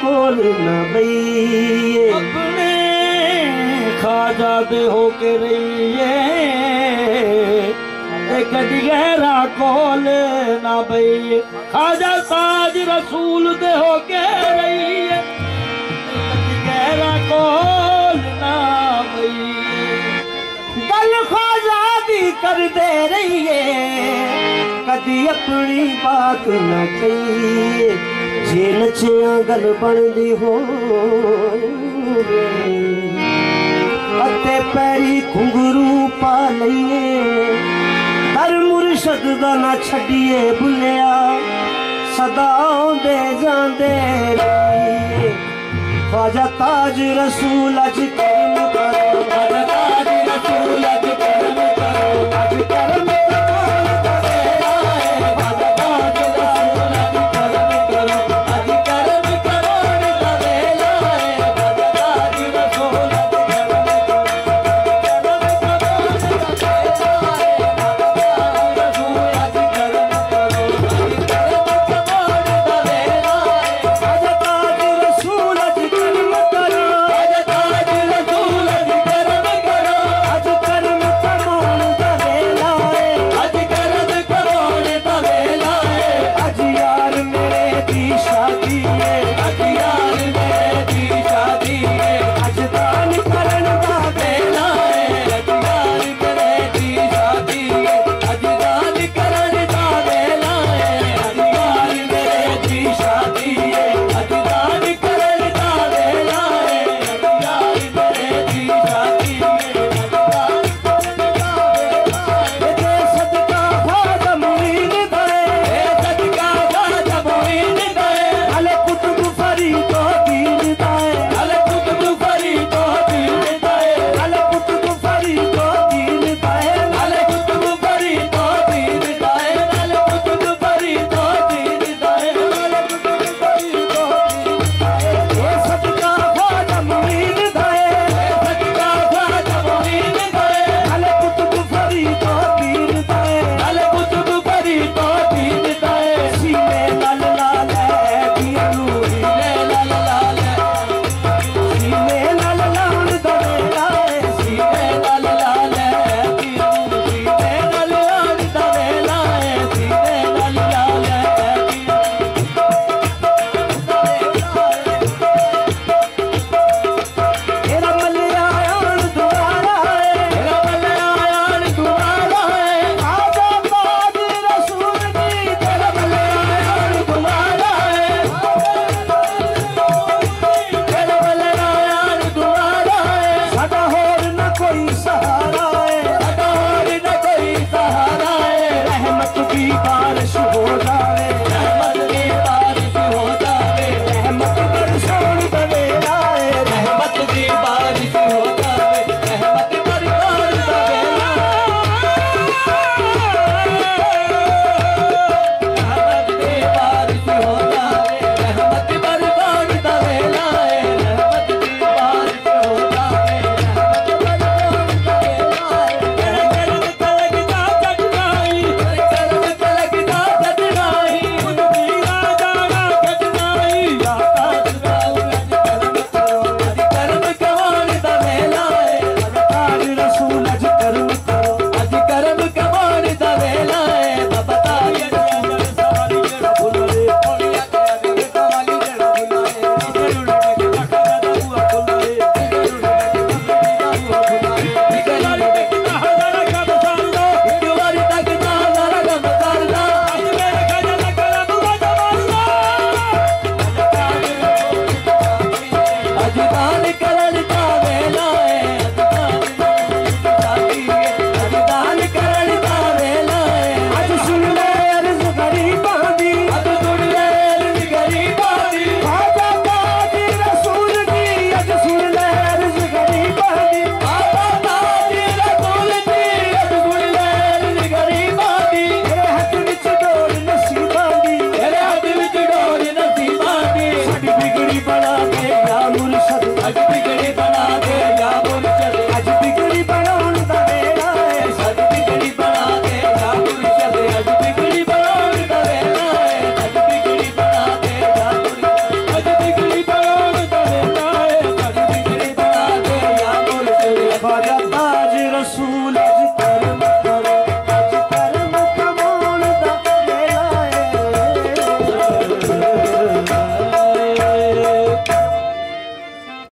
कोल न बइए अपने खाजा दे होके रहिए कदी गहरा कोल ना बइए खाजा ताज रसूल दे होके रहिए कदी गहरा कोल ना बइए गल ख्वाजा दी कर दे रहिए कदी अपनी बात न कहिए जे नचिया गल बनदी हो अते पैरी घुंघरू पा लइए दर मुर्शद दा ना छड़िए बुलिया सदा आंदे जांदे रहिए ख्वाजा ताज रसूल अज करीम